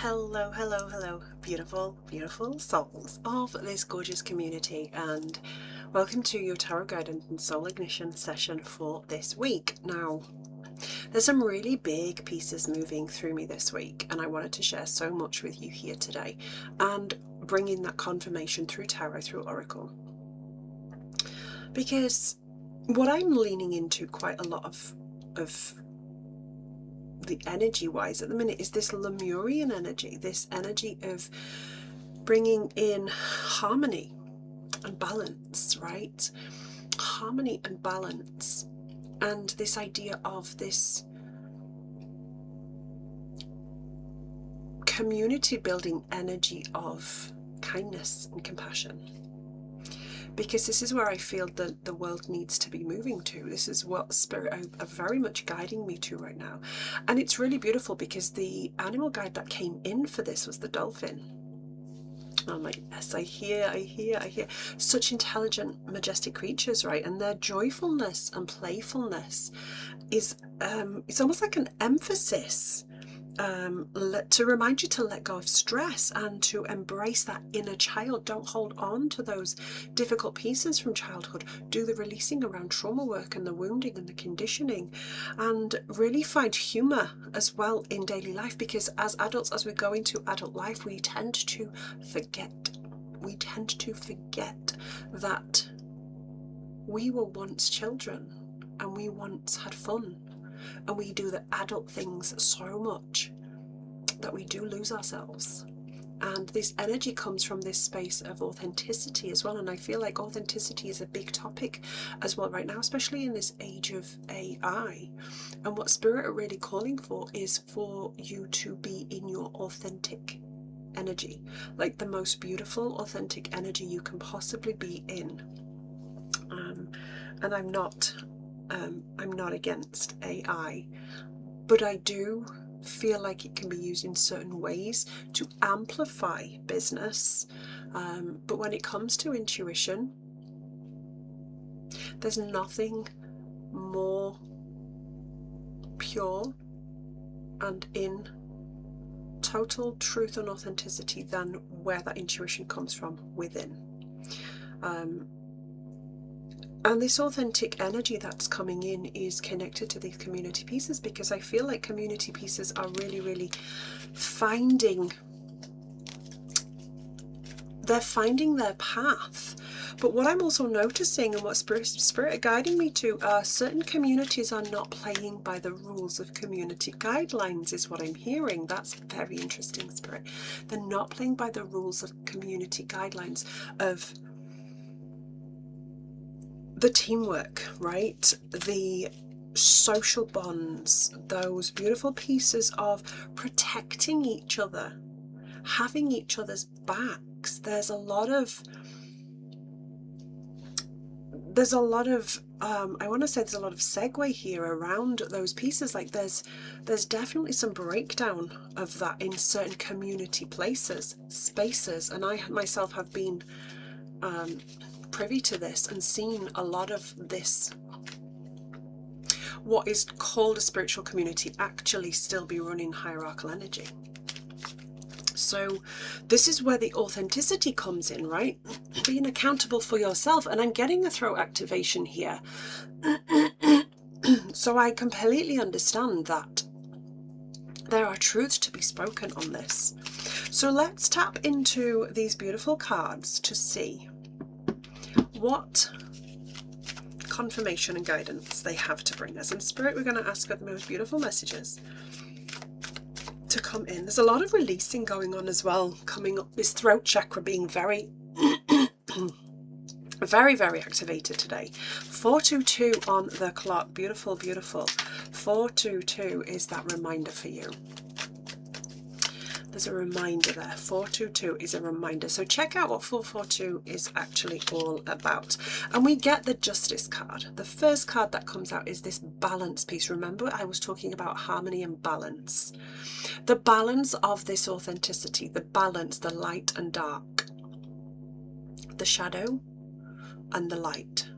Hello, hello, hello, beautiful, beautiful souls of this gorgeous community, and welcome to your Tarot Guidance and Soul Ignition session for this week. Now, there's some really big pieces moving through me this week, and I wanted to share so much with you here today and bring in that confirmation through Tarot, through Oracle. Because what I'm leaning into quite a lot of the energy wise at the minute is this Lemurian energy, this energy of bringing in harmony and balance, right? Harmony and balance, and this idea of this community building energy of kindness and compassion. Because this is where I feel that the world needs to be moving to. This is what Spirit are very much guiding me to right now. And it's really beautiful because the animal guide that came in for this was the dolphin. I'm like, yes, I hear such intelligent, majestic creatures, right? And their joyfulness and playfulness is, it's almost like an emphasis to remind you to let go of stress and to embrace that inner child. Don't hold on to those difficult pieces from childhood. Do the releasing around trauma work and the wounding and the conditioning, and really find humor as well in daily life, because as adults, as we go into adult life, we tend to forget that we were once children and we once had fun. And we do the adult things so much that we do lose ourselves. And this energy comes from this space of authenticity as well. And I feel like authenticity is a big topic as well right now, especially in this age of AI. And what Spirit are really calling for is for you to be in your authentic energy, like the most beautiful, authentic energy you can possibly be in. And I'm not against AI, but I do feel like it can be used in certain ways to amplify business. But when it comes to intuition, there's nothing more pure and in total truth and authenticity than where that intuition comes from within. And this authentic energy that's coming in is connected to these community pieces, because I feel like community pieces are really finding their path. But what I'm also noticing, and what Spirit are guiding me to, are certain communities are not playing by the rules of community guidelines, is what I'm hearing. That's very interesting, Spirit. They're not playing by the rules of community guidelines of the teamwork, right? The social bonds, those beautiful pieces of protecting each other, having each other's backs. There's a lot of I want to say there's a lot of segue here around those pieces. Like there's definitely some breakdown of that in certain community spaces, and I myself have been privy to this and seen a lot of this, what is called a spiritual community, actually still be running hierarchical energy. So this is where the authenticity comes in, right? Being accountable for yourself. And I'm getting a throat activation here. So I completely understand that there are truths to be spoken on this. So let's tap into these beautiful cards to see what confirmation and guidance they have to bring us. And Spirit, we're going to ask for the most beautiful messages to come in. There's a lot of releasing going on as well, coming up. This throat chakra being very very activated today. 422 on the clock. Beautiful 422 is that reminder for you. There's a reminder there. 422 is a reminder. So check out what 442 is actually all about. And we get the Justice card. The first card that comes out is this balance piece. Remember, I was talking about harmony and balance. The balance of this authenticity, the balance, the light and dark, the shadow and the light.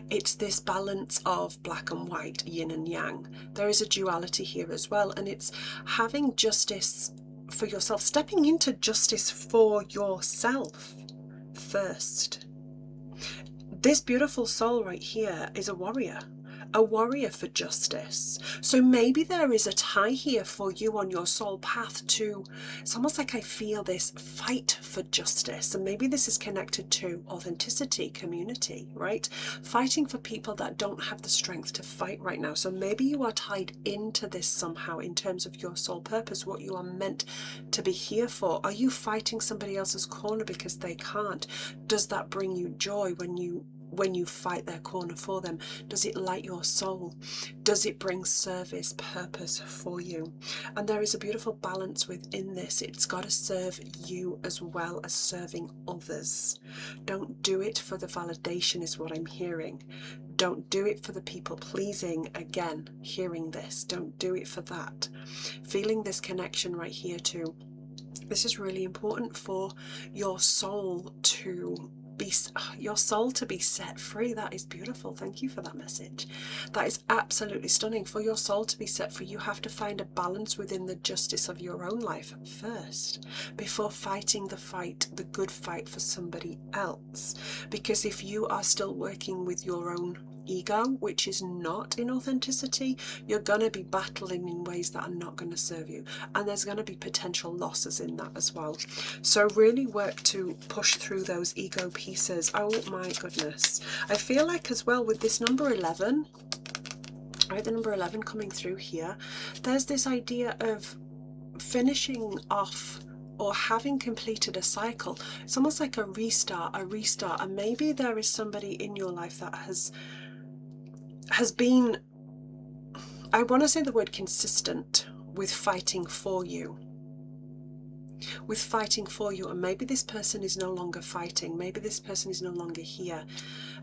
It's this balance of black and white, yin and yang. There is a duality here as well, and it's having justice for yourself, stepping into justice for yourself first. This beautiful soul right here is a warrior for justice. So maybe there is a tie here for you on your soul path to, it's almost like I feel this fight for justice. And maybe this is connected to authenticity, community, right? Fighting for people that don't have the strength to fight right now. So maybe you are tied into this somehow in terms of your soul purpose, what you are meant to be here for. Are you fighting somebody else's corner because they can't? Does that bring you joy when you fight their corner for them? Does it light your soul? Does it bring service, purpose for you? And there is a beautiful balance within this. It's got to serve you as well as serving others. Don't do it for the validation is what I'm hearing. Don't do it for the people pleasing. Again, hearing this. Don't do it for that. Feeling this connection right here too. This is really important for your soul to be set free. That is beautiful. Thank you for that message. That is absolutely stunning. For your soul to be set free, you have to find a balance within the justice of your own life first before fighting the good fight for somebody else. Because if you are still working with your own ego, which is not in authenticity, you're going to be battling in ways that are not going to serve you, and there's going to be potential losses in that as well. So really work to push through those ego pieces. Oh my goodness, I feel like as well with this number 11, right, the number 11 coming through here, there's this idea of finishing off or having completed a cycle. It's almost like a restart, and maybe there is somebody in your life that has been, I want to say the word consistent with fighting for you. And maybe this person is no longer fighting. Maybe this person is no longer here.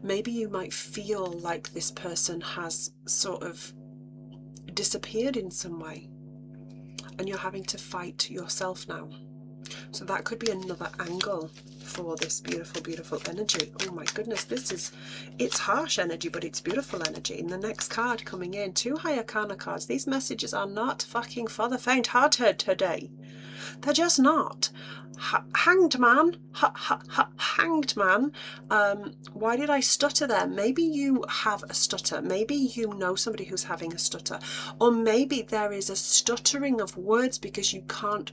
Maybe you might feel like this person has sort of disappeared in some way, and you're having to fight yourself now. So that could be another angle for this beautiful, beautiful energy. Oh my goodness, it's harsh energy, but it's beautiful energy. And the next card coming in, 2 High Arcana cards. These messages are not fucking for the faint-hearted today. They're just not. Hanged man. Hanged man. Why did I stutter there? Maybe you have a stutter. Maybe you know somebody who's having a stutter. Or maybe there is a stuttering of words because you can't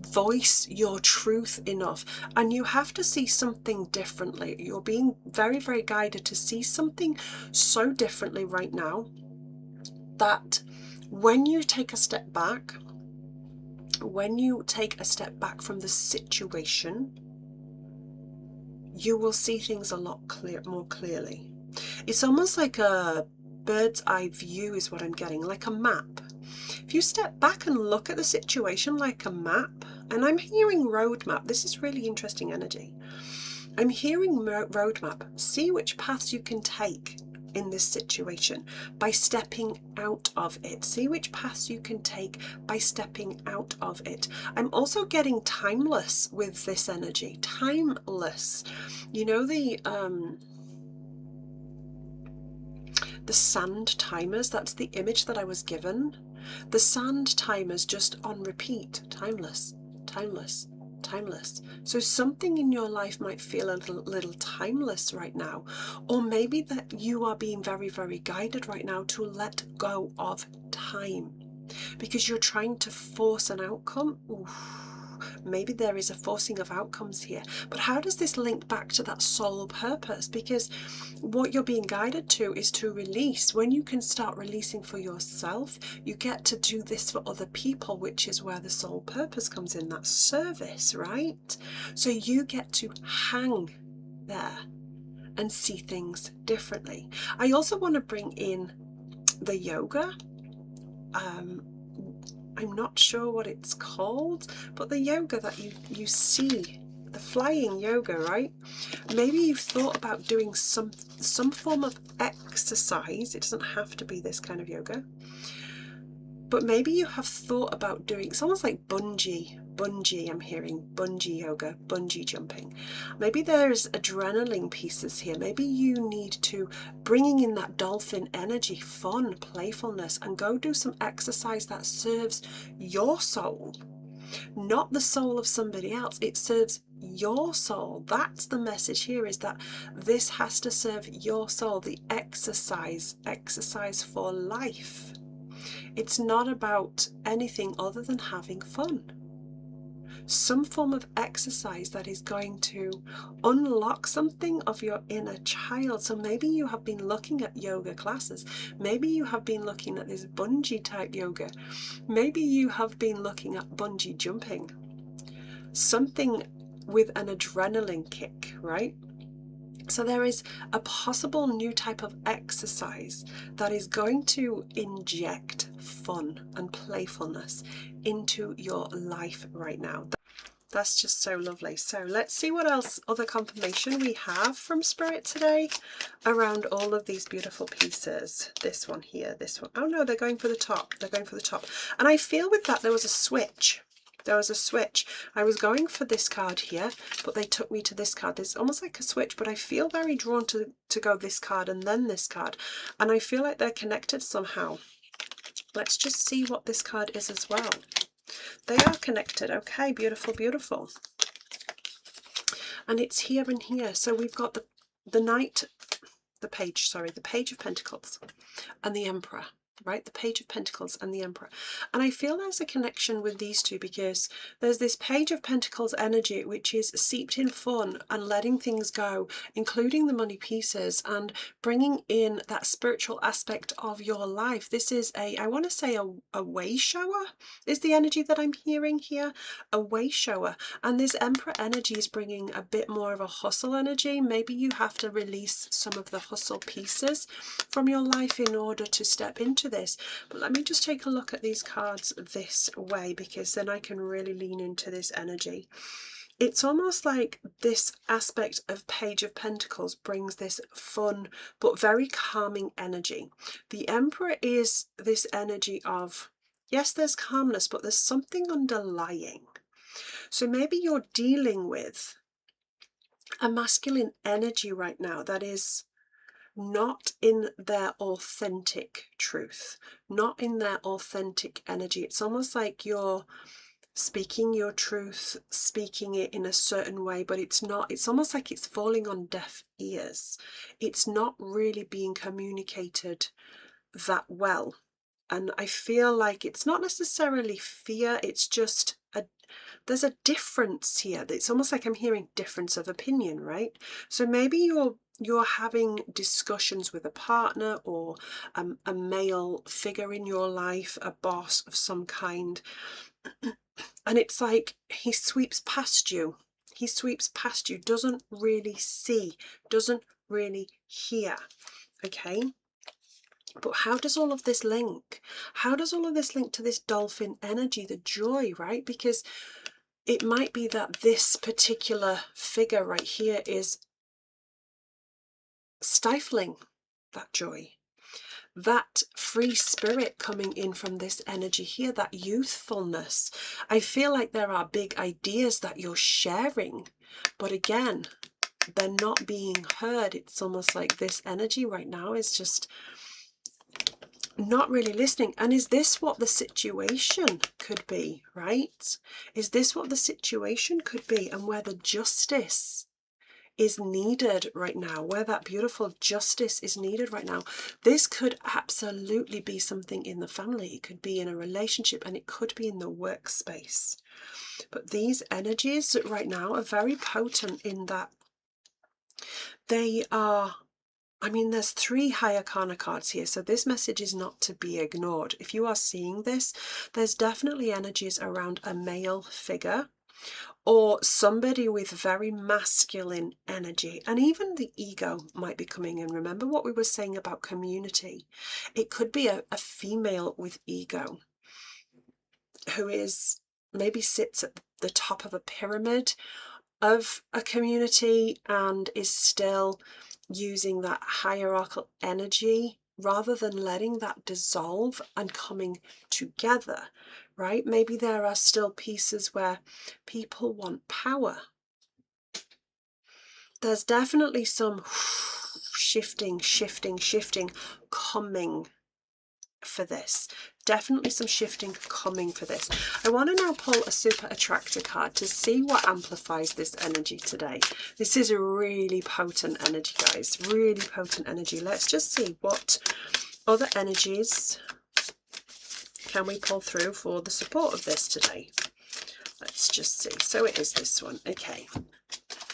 voice your truth enough, and you have to see something differently. You're being very, very guided to see something so differently right now that when you take a step back, from the situation, you will see things a lot more clearly. It's almost like a bird's eye view is what I'm getting, like a map. If you step back and look at the situation like a map, and I'm hearing roadmap, this is really interesting energy. I'm hearing roadmap. See which paths you can take in this situation by stepping out of it. See which paths you can take by stepping out of it. I'm also getting timeless with this energy. Timeless. You know the sand timers, that's the image that I was given. The sand timers just on repeat. Timeless, timeless, timeless. So something in your life might feel a little timeless right now. Or maybe that you are being very, very guided right now to let go of time because you're trying to force an outcome. Oof. Maybe there is a forcing of outcomes here. But how does this link back to that soul purpose? Because what you're being guided to is to release. When you can start releasing for yourself, you get to do this for other people, which is where the soul purpose comes in, that service, right? So you get to hang there and see things differently. I also want to bring in the yoga. I'm not sure what it's called, but the yoga that you see, the flying yoga, right? Maybe you've thought about doing some form of exercise. It doesn't have to be this kind of yoga, but maybe you have thought about doing, it's almost like bungee, I'm hearing bungee yoga, bungee jumping. Maybe there's adrenaline pieces here. Maybe you need to bringing in that dolphin energy, fun, playfulness, and go do some exercise that serves your soul. not the soul of somebody else. It serves your soul. That's the message here, is that this has to serve your soul. The exercise for life. It's not about anything other than having fun. Some form of exercise that is going to unlock something of your inner child. So maybe you have been looking at yoga classes. Maybe you have been looking at this bungee type yoga. Maybe you have been looking at bungee jumping. Something with an adrenaline kick, right? So there is a possible new type of exercise that is going to inject fun and playfulness into your life right now. That's just so lovely. So let's see what else, other confirmation we have from Spirit today around all of these beautiful pieces. This one here, this one. Oh no, they're going for the top. They're going for the top. And I feel with that there was a switch. There was a switch. I was going for this card here, but they took me to this card. There's almost like a switch, but I feel very drawn to go this card and then this card. And I feel like they're connected somehow. Let's just see what this card is as well. They are connected. Okay, beautiful, beautiful. And it's here and here. So we've got the Knight, the Page of Pentacles and the Emperor, right? The Page of Pentacles and the Emperor. And I feel there's a connection with these two because there's this Page of Pentacles energy which is seeped in fun and letting things go, including the money pieces, and bringing in that spiritual aspect of your life. This is I want to say a way shower is the energy that I'm hearing here, a way shower. And this Emperor energy is bringing a bit more of a hustle energy. Maybe you have to release some of the hustle pieces from your life in order to step into this. But let me just take a look at these cards this way, because then I can really lean into this energy. It's almost like this aspect of Page of Pentacles brings this fun but very calming energy. The Emperor is this energy of, yes, there's calmness, but there's something underlying. So maybe you're dealing with a masculine energy right now that is not in their authentic truth, not in their authentic energy. It's almost like you're speaking your truth, speaking it in a certain way, but it's not. It's almost like it's falling on deaf ears. It's not really being communicated that well. And I feel like it's not necessarily fear, it's just there's a difference here. It's almost like I'm hearing difference of opinion, right? So maybe you're having discussions with a partner or a male figure in your life, a boss of some kind, and it's like he sweeps past you. He sweeps past you, doesn't really see, doesn't really hear, okay? But how does all of this link? How does all of this link to this dolphin energy, the joy, right? Because it might be that this particular figure right here is stifling that joy, that free spirit coming in from this energy here, that youthfulness. I feel like there are big ideas that you're sharing, but again, they're not being heard. It's almost like this energy right now is just not really listening. And is this what the situation could be, right? Is this what the situation could be, and where the justice is needed right now, where that beautiful justice is needed right now? This could absolutely be something in the family, it could be in a relationship, and it could be in the workspace. But these energies right now are very potent in that they are, I mean, there's 3 high arcana cards here, so this message is not to be ignored. If you are seeing this, there's definitely energies around a male figure or somebody with very masculine energy, and even the ego might be coming in. Remember what we were saying about community? It could be a female with ego who is maybe sits at the top of a pyramid of a community and is still using that hierarchical energy rather than letting that dissolve and coming together, right? Maybe there are still pieces where people want power. There's definitely some shifting coming for this. definitely some shifting coming for this. I want to now pull a super attractor card to see what amplifies this energy today. This is a really potent energy, guys, really potent energy. Let's just see what other energies can we pull through for the support of this today. Let's just see. So it is this one. Okay,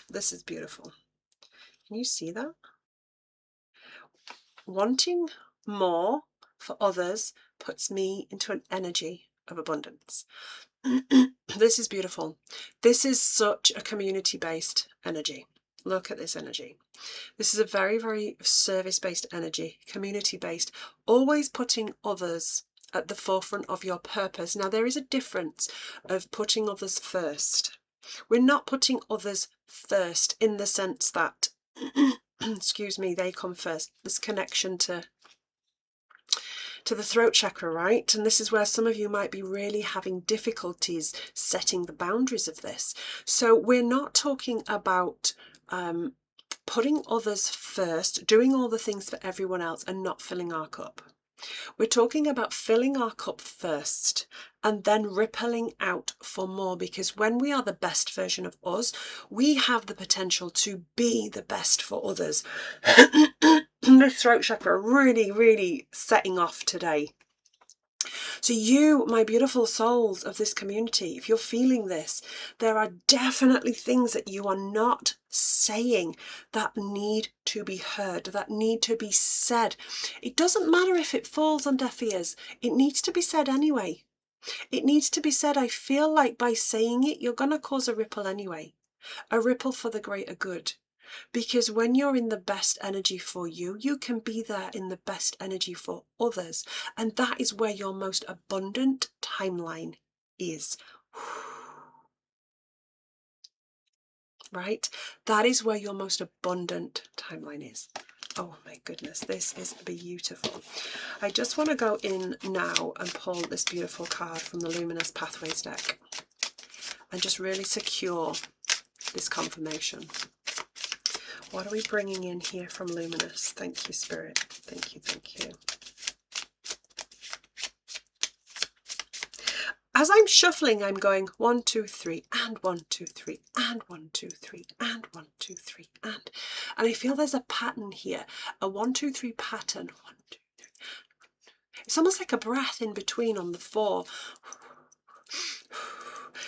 this is beautiful. Can you see that? Wanting more for others puts me into an energy of abundance. This is beautiful. This is such a community-based energy. Look at this energy. This is a very, very service-based energy, community-based, always putting others at the forefront of your purpose. Now, there is a difference of putting others first. We're not putting others first in the sense that, excuse me, they come first. This connection to the throat chakra, right? And this is where some of you might be really having difficulties setting the boundaries of this. So we're not talking about putting others first, doing all the things for everyone else and not filling our cup. We're talking about filling our cup first and then rippling out for more, because when we are the best version of us, we have the potential to be the best for others. The throat chakra really, really setting off today. So you, my beautiful souls of this community, if you're feeling this, there are definitely things that you are not saying that need to be heard, that need to be said. It doesn't matter if it falls on deaf ears. It needs to be said anyway. It needs to be said. I feel like by saying it, you're going to cause a ripple anyway. A ripple for the greater good. Because when you're in the best energy for you, you can be there in the best energy for others. And that is where your most abundant timeline is. Right? That is where your most abundant timeline is. Oh my goodness, this is beautiful. I just want to go in now and pull this beautiful card from the Luminous Pathways deck and just really secure this confirmation. What are we bringing in here from Luminous? Thank you, Spirit. Thank you, thank you. As I'm shuffling, I'm going 1, 2, 3, and 1, 2, 3, and 1, 2, 3, and 1, 2, 3, and I feel there's a pattern here, a 1, 2, 3 pattern. 1, 2, 3. It's almost like a breath in between on the 4.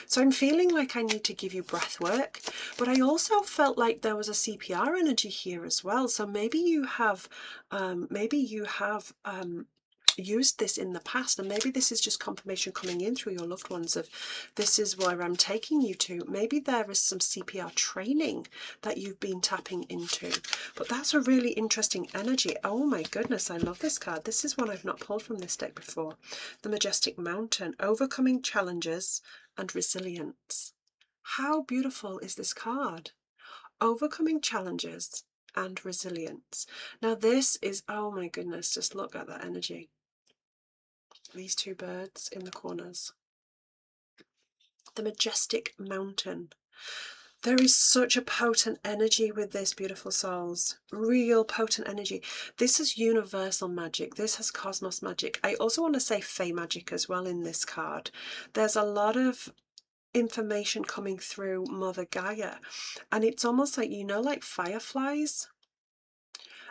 So I'm feeling like I need to give you breath work, but I also felt like there was a CPR energy here as well. So maybe you have, used this in the past, and maybe this is just confirmation coming in through your loved ones of this is where I'm taking you to. Maybe there is some CPR training that you've been tapping into, but that's a really interesting energy. Oh my goodness, I love this card. This is one I've not pulled from this deck before. The Majestic Mountain, overcoming challenges and resilience. How beautiful is this card? Overcoming challenges and resilience. Now this is, oh my goodness, just look at that energy. These two birds in the corners. The Majestic Mountain. There is such a potent energy with this, beautiful souls. Real potent energy. This is universal magic. This has cosmos magic. I also want to say Fey magic as well in this card. There's a lot of information coming through Mother Gaia, and it's almost like, you know, like fireflies.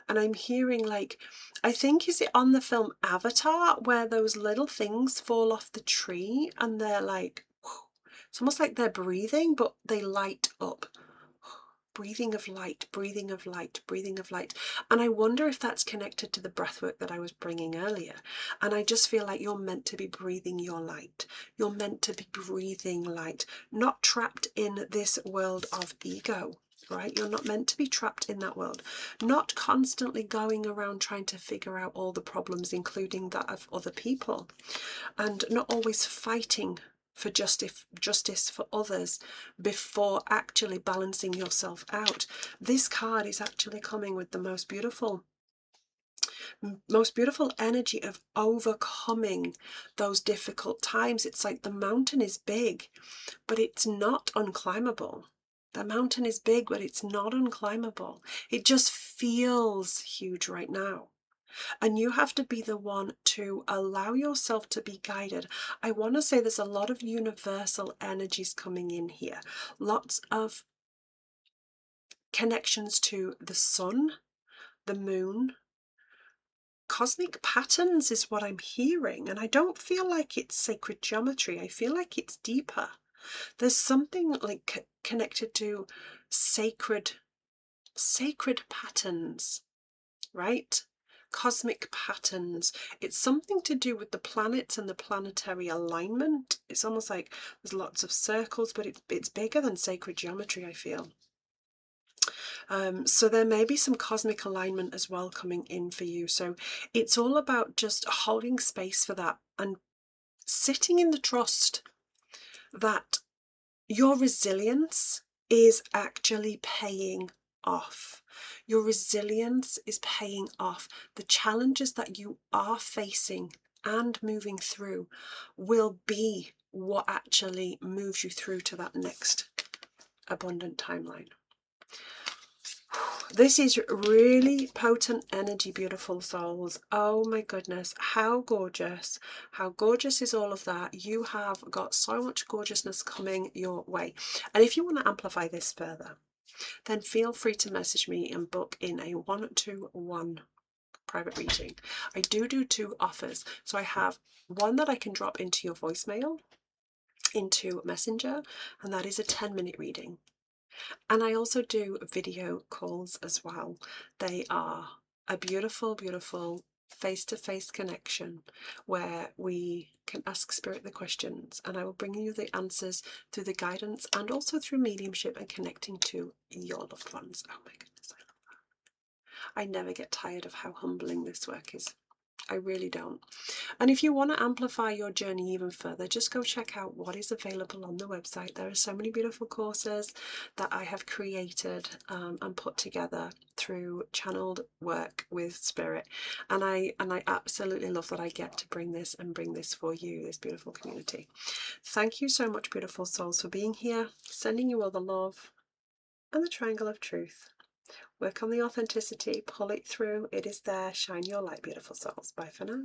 And I'm hearing, like, I think, is it on the film Avatar where those little things fall off the tree and they're like, it's almost like they're breathing, but they light up. Breathing of light, breathing of light, breathing of light. And I wonder if that's connected to the breath work that I was bringing earlier. And I just feel like you're meant to be breathing your light. You're meant to be breathing light, not trapped in this world of ego. Right? You're not meant to be trapped in that world, not constantly going around trying to figure out all the problems, including that of other people, and not always fighting for justice for others before actually balancing yourself out. This card is actually coming with the most beautiful energy of overcoming those difficult times. It's like the mountain is big, but it's not unclimbable. The mountain is big, but it's not unclimbable. It just feels huge right now. And you have to be the one to allow yourself to be guided. I want to say there's a lot of universal energies coming in here. Lots of connections to the sun, the moon. Cosmic patterns is what I'm hearing. And I don't feel like it's sacred geometry. I feel like it's deeper. There's something like connected to sacred patterns, right? Cosmic patterns. It's something to do with the planets and the planetary alignment. It's almost like there's lots of circles, but it's bigger than sacred geometry, I feel. So there may be some cosmic alignment as well coming in for you. So it's all about just holding space for that and sitting in the trust that your resilience is actually paying off. Your resilience is paying off. The challenges that you are facing and moving through will be what actually moves you through to that next abundant timeline. This is really potent energy, beautiful souls. Oh my goodness, how gorgeous. How gorgeous is all of that? You have got so much gorgeousness coming your way. And if you want to amplify this further, then feel free to message me and book in a 1-to-1 private reading. I do 2 offers. So I have one that I can drop into your voicemail, into Messenger, and that is a 10-minute reading. And I also do video calls as well. They are a beautiful, beautiful face-to-face connection where we can ask Spirit the questions, and I will bring you the answers through the guidance and also through mediumship and connecting to your loved ones. Oh my goodness, I love that. I never get tired of how humbling this work is. I really don't. And if you want to amplify your journey even further, just go check out what is available on the website. There are so many beautiful courses that I have created and put together through channeled work with Spirit. And I absolutely love that I get to bring this for you, this beautiful community. Thank you so much, beautiful souls, for being here, sending you all the love and the triangle of truth. Work on the authenticity, pull it through, it is there, shine your light, beautiful souls. Bye for now.